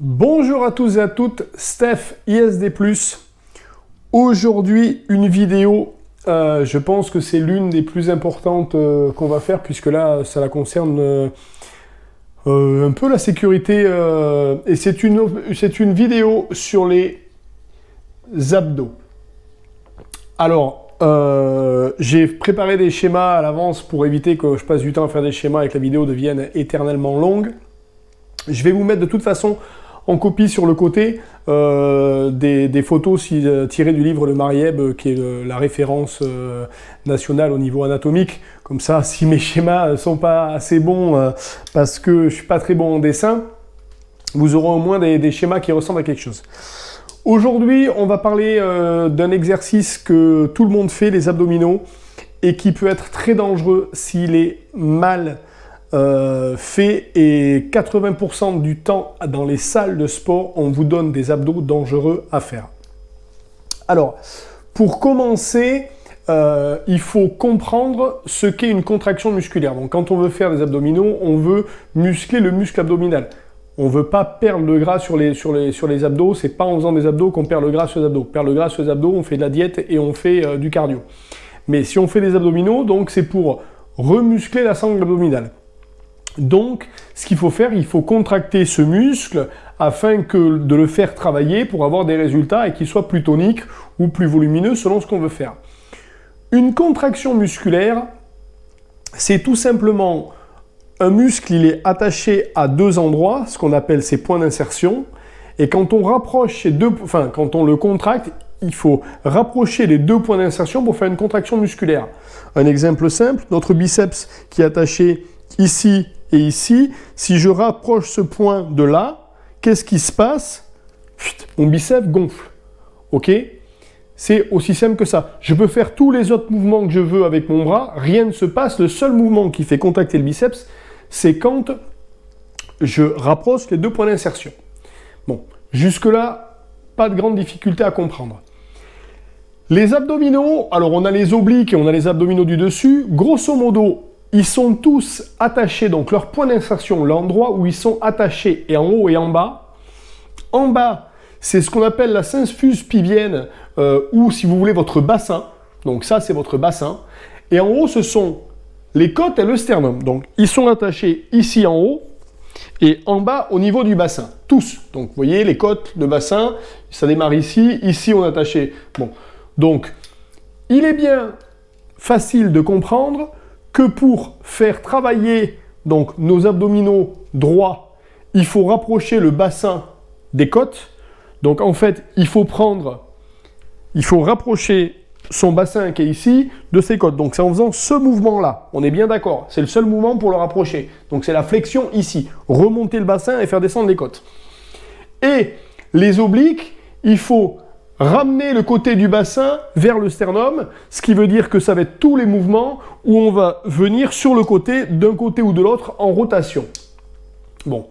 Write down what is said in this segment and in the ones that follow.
Bonjour à tous et à toutes, Steph ISD+. Aujourd'hui, une vidéo, je pense que c'est l'une des plus importantes qu'on va faire, puisque là, ça la concerne un peu la sécurité. Et c'est une vidéo sur les abdos. Alors, j'ai préparé des schémas à l'avance pour éviter que je passe du temps à faire des schémas et que la vidéo devienne éternellement longue. Je vais vous mettre de toute façon en copie sur le côté des photos tirées du livre de Marieb, qui est la référence nationale au niveau anatomique. Comme ça, si mes schémas ne sont pas assez bons parce que je ne suis pas très bon en dessin, vous aurez au moins des schémas qui ressemblent à quelque chose. Aujourd'hui, on va parler d'un exercice que tout le monde fait, les abdominaux, et qui peut être très dangereux s'il est mal fait, et 80% du temps dans les salles de sport, on vous donne des abdos dangereux à faire. Alors, pour commencer, il faut comprendre ce qu'est une contraction musculaire. Donc, quand on veut faire des abdominaux, on veut muscler le muscle abdominal. On ne veut pas perdre le gras sur les abdos. C'est pas en faisant des abdos qu'on perd le gras sur les abdos. Perdre le gras sur les abdos, on fait de la diète et on fait du cardio. Mais si on fait des abdominaux, donc c'est pour remuscler la sangle abdominale. Donc, ce qu'il faut faire, il faut contracter ce muscle afin de le faire travailler pour avoir des résultats et qu'il soit plus tonique ou plus volumineux selon ce qu'on veut faire. Une contraction musculaire, c'est tout simplement un muscle, il est attaché à deux endroits, ce qu'on appelle ses points d'insertion. Et quand on rapproche ces deux, quand on le contracte, il faut rapprocher les deux points d'insertion pour faire une contraction musculaire. Un exemple simple, notre biceps qui est attaché ici et ici, si je rapproche ce point de là, qu'est-ce qui se passe? Mon biceps gonfle. Ok? C'est aussi simple que ça. Je peux faire tous les autres mouvements que je veux avec mon bras, rien ne se passe. Le seul mouvement qui fait contracter le biceps, c'est quand je rapproche les deux points d'insertion. Bon, jusque-là, pas de grande difficulté à comprendre. Les abdominaux, alors on a les obliques et on a les abdominaux du dessus. Grosso modo, ils sont tous attachés, donc leur point d'insertion, l'endroit où ils sont attachés, est en haut et en bas. En bas, c'est ce qu'on appelle la symphyse pubienne, ou si vous voulez votre bassin. Donc ça, c'est votre bassin. Et en haut, ce sont les côtes et le sternum. Donc ils sont attachés ici en haut et en bas au niveau du bassin. Tous. Donc vous voyez, les côtes, le bassin, ça démarre ici. Ici, on est attaché. Bon. Donc, il est bien facile de comprendre que pour faire travailler donc, nos abdominaux droits, il faut rapprocher le bassin des côtes. Donc en fait, il faut rapprocher son bassin qui est ici de ses côtes. Donc c'est en faisant ce mouvement-là. On est bien d'accord. C'est le seul mouvement pour le rapprocher. Donc c'est la flexion ici. Remonter le bassin et faire descendre les côtes. Et les obliques, il faut ramener le côté du bassin vers le sternum, ce qui veut dire que ça va être tous les mouvements où on va venir sur le côté, d'un côté ou de l'autre, en rotation. Bon,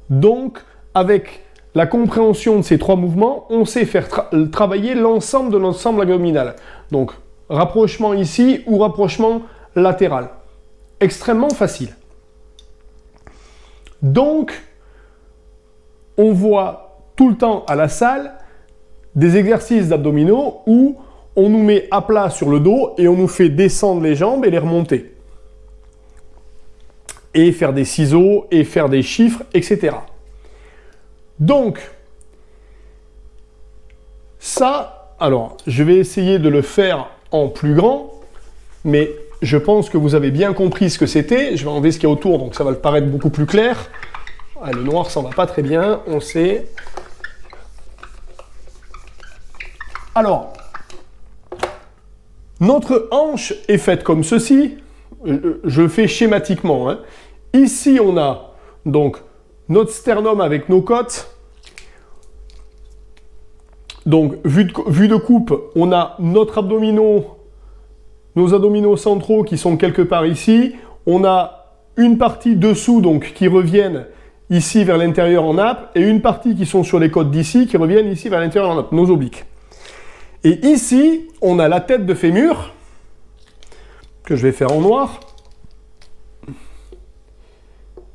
donc avec la compréhension de ces trois mouvements, on sait faire travailler l'ensemble de notre ensemble abdominal. Donc, rapprochement ici ou rapprochement latéral. Extrêmement facile. Donc, on voit tout le temps à la salle des exercices d'abdominaux où on nous met à plat sur le dos et on nous fait descendre les jambes et les remonter. Et faire des ciseaux, et faire des chiffres, etc. Donc, ça, alors, je vais essayer de le faire en plus grand, mais je pense que vous avez bien compris ce que c'était. Je vais enlever ce qu'il y a autour, donc ça va paraître beaucoup plus clair. Ah, le noir, ça ne va pas très bien, on sait. Alors, notre hanche est faite comme ceci. Je le fais schématiquement. Hein. Ici, on a donc notre sternum avec nos côtes. Donc, vue de coupe, on a nos abdominaux centraux qui sont quelque part ici. On a une partie dessous donc qui reviennent ici vers l'intérieur en nappe et une partie qui sont sur les côtes d'ici qui reviennent ici vers l'intérieur en nappe, nos obliques. Et ici, on a la tête de fémur, que je vais faire en noir.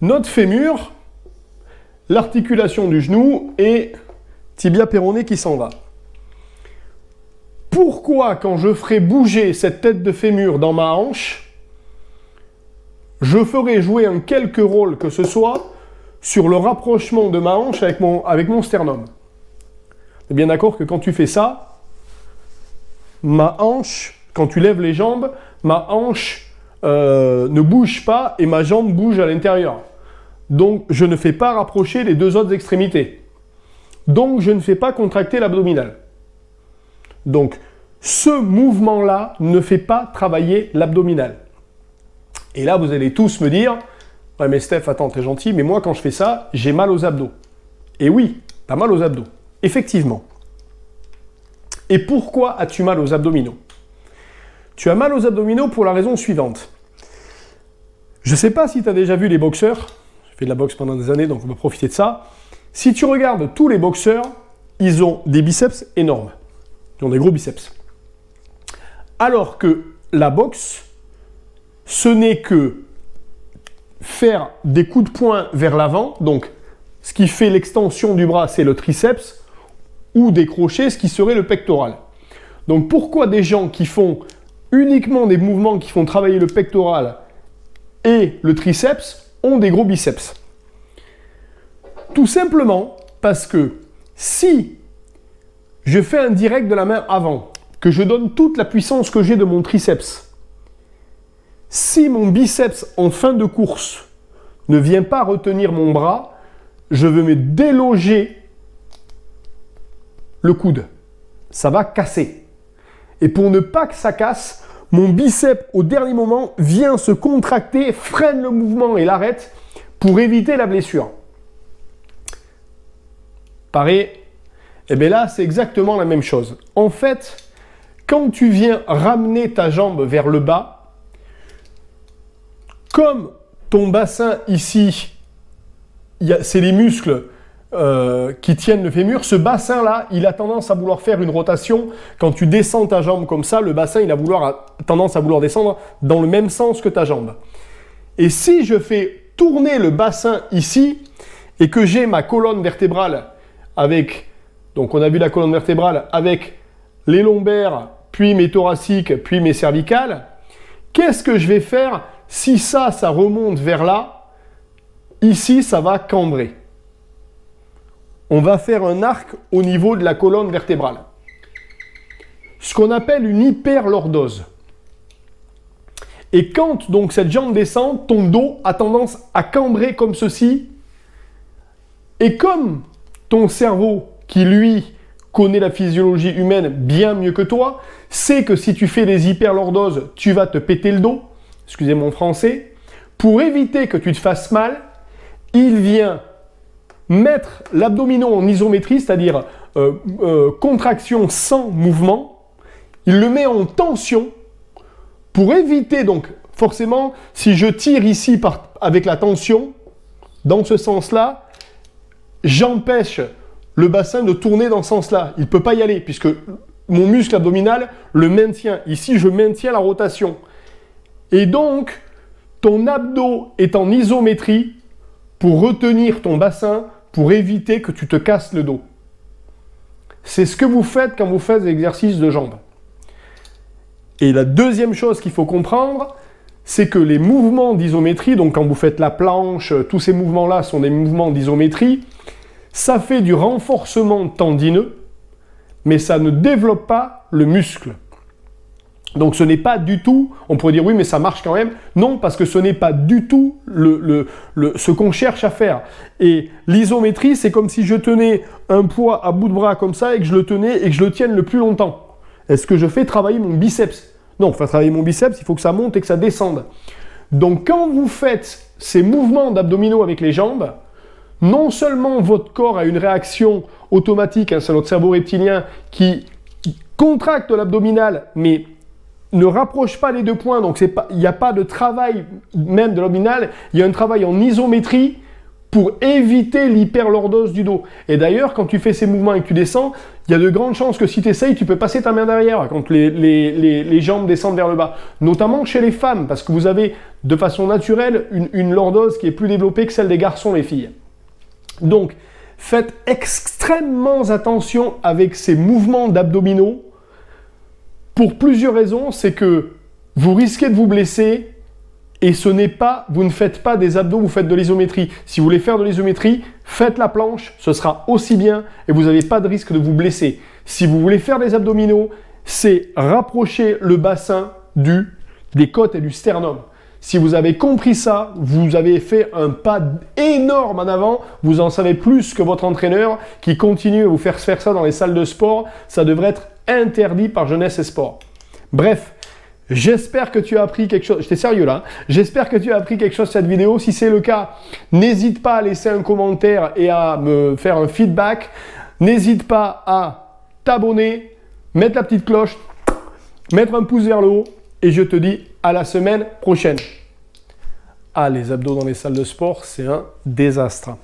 Notre fémur, l'articulation du genou et tibia péroné qui s'en va. Pourquoi, quand je ferai bouger cette tête de fémur dans ma hanche, je ferai jouer un quelque rôle que ce soit sur le rapprochement de ma hanche avec mon sternum? Tu es bien d'accord que quand tu fais ça, ma hanche, quand tu lèves les jambes, ma hanche ne bouge pas et ma jambe bouge à l'intérieur. Donc, je ne fais pas rapprocher les deux autres extrémités. Donc, je ne fais pas contracter l'abdominal. Donc, ce mouvement-là ne fait pas travailler l'abdominal. Et là, vous allez tous me dire, « Ouais, mais Steph, attends, t'es gentil, mais moi, quand je fais ça, j'ai mal aux abdos. » Et oui, t'as mal aux abdos. Effectivement. Et pourquoi as-tu mal aux abdominaux? Tu as mal aux abdominaux pour la raison suivante. Je ne sais pas si tu as déjà vu les boxeurs. J'ai fait de la boxe pendant des années, donc on va profiter de ça. Si tu regardes tous les boxeurs, ils ont des biceps énormes. Ils ont des gros biceps. Alors que la boxe, ce n'est que faire des coups de poing vers l'avant. Donc, ce qui fait l'extension du bras, c'est le triceps, ou des crochets, ce qui serait le pectoral. Donc, pourquoi des gens qui font uniquement des mouvements qui font travailler le pectoral et le triceps ont des gros biceps? Tout simplement parce que si je fais un direct de la main avant, que je donne toute la puissance que j'ai de mon triceps, si mon biceps en fin de course ne vient pas retenir mon bras, je vais me déloger le coude. Ça va casser. Et pour ne pas que ça casse, mon biceps au dernier moment vient se contracter, freine le mouvement et l'arrête pour éviter la blessure. Pareil, et bien là c'est exactement la même chose. En fait, quand tu viens ramener ta jambe vers le bas, comme ton bassin ici, c'est les muscles qui tiennent le fémur, ce bassin-là, il a tendance à vouloir faire une rotation. Quand tu descends ta jambe comme ça, le bassin, il a tendance à vouloir descendre dans le même sens que ta jambe. Et si je fais tourner le bassin ici, et que j'ai ma colonne vertébrale avec, donc on a vu la colonne vertébrale, avec les lombaires, puis mes thoraciques, puis mes cervicales, qu'est-ce que je vais faire si ça remonte vers là? Ici, ça va cambrer. On va faire un arc au niveau de la colonne vertébrale. Ce qu'on appelle une hyperlordose. Et quand donc cette jambe descend, ton dos a tendance à cambrer comme ceci. Et comme ton cerveau, qui lui connaît la physiologie humaine bien mieux que toi, sait que si tu fais des hyperlordoses, tu vas te péter le dos, excusez mon français, pour éviter que tu te fasses mal, il vient mettre l'abdominaux en isométrie, c'est-à-dire contraction sans mouvement, il le met en tension pour éviter, donc forcément, si je tire ici avec la tension, dans ce sens-là, j'empêche le bassin de tourner dans ce sens-là. Il ne peut pas y aller, puisque mon muscle abdominal le maintient. Ici, je maintiens la rotation. Et donc, ton abdos est en isométrie pour retenir ton bassin, pour éviter que tu te casses le dos. C'est ce que vous faites quand vous faites des exercices de jambes. Et la deuxième chose qu'il faut comprendre, c'est que les mouvements d'isométrie, donc quand vous faites la planche, tous ces mouvements-là sont des mouvements d'isométrie, ça fait du renforcement tendineux, mais ça ne développe pas le muscle. Donc ce n'est pas du tout, on pourrait dire oui mais ça marche quand même, non parce que ce n'est pas du tout ce qu'on cherche à faire. Et l'isométrie c'est comme si je tenais un poids à bout de bras comme ça et que je le tenais et que je le tienne le plus longtemps. Est-ce que je fais travailler mon biceps? Non, pour faire travailler mon biceps, il faut que ça monte et que ça descende. Donc quand vous faites ces mouvements d'abdominaux avec les jambes, non seulement votre corps a une réaction automatique, c'est notre cerveau reptilien qui contracte l'abdominal, mais ne rapproche pas les deux points, donc il n'y a pas de travail même de l'abdominal, il y a un travail en isométrie pour éviter l'hyperlordose du dos. Et d'ailleurs, quand tu fais ces mouvements et que tu descends, il y a de grandes chances que si tu essayes, tu peux passer ta main derrière quand les jambes descendent vers le bas. Notamment chez les femmes, parce que vous avez de façon naturelle une lordose qui est plus développée que celle des garçons, les filles. Donc, faites extrêmement attention avec ces mouvements d'abdominaux pour plusieurs raisons. C'est que vous risquez de vous blesser et vous ne faites pas des abdos, vous faites de l'isométrie. Si vous voulez faire de l'isométrie, faites la planche, ce sera aussi bien et vous n'avez pas de risque de vous blesser. Si vous voulez faire des abdominaux, c'est rapprocher le bassin des côtes et du sternum. Si vous avez compris ça, vous avez fait un pas énorme en avant, vous en savez plus que votre entraîneur qui continue à vous faire ça dans les salles de sport. Ça devrait être interdit par Jeunesse et Sport. Bref, j'espère que tu as appris quelque chose. J'étais sérieux là. J'espère que tu as appris quelque chose de cette vidéo. Si c'est le cas, n'hésite pas à laisser un commentaire et à me faire un feedback. N'hésite pas à t'abonner, mettre la petite cloche, mettre un pouce vers le haut et je te dis à la semaine prochaine. Ah, les abdos dans les salles de sport, c'est un désastre.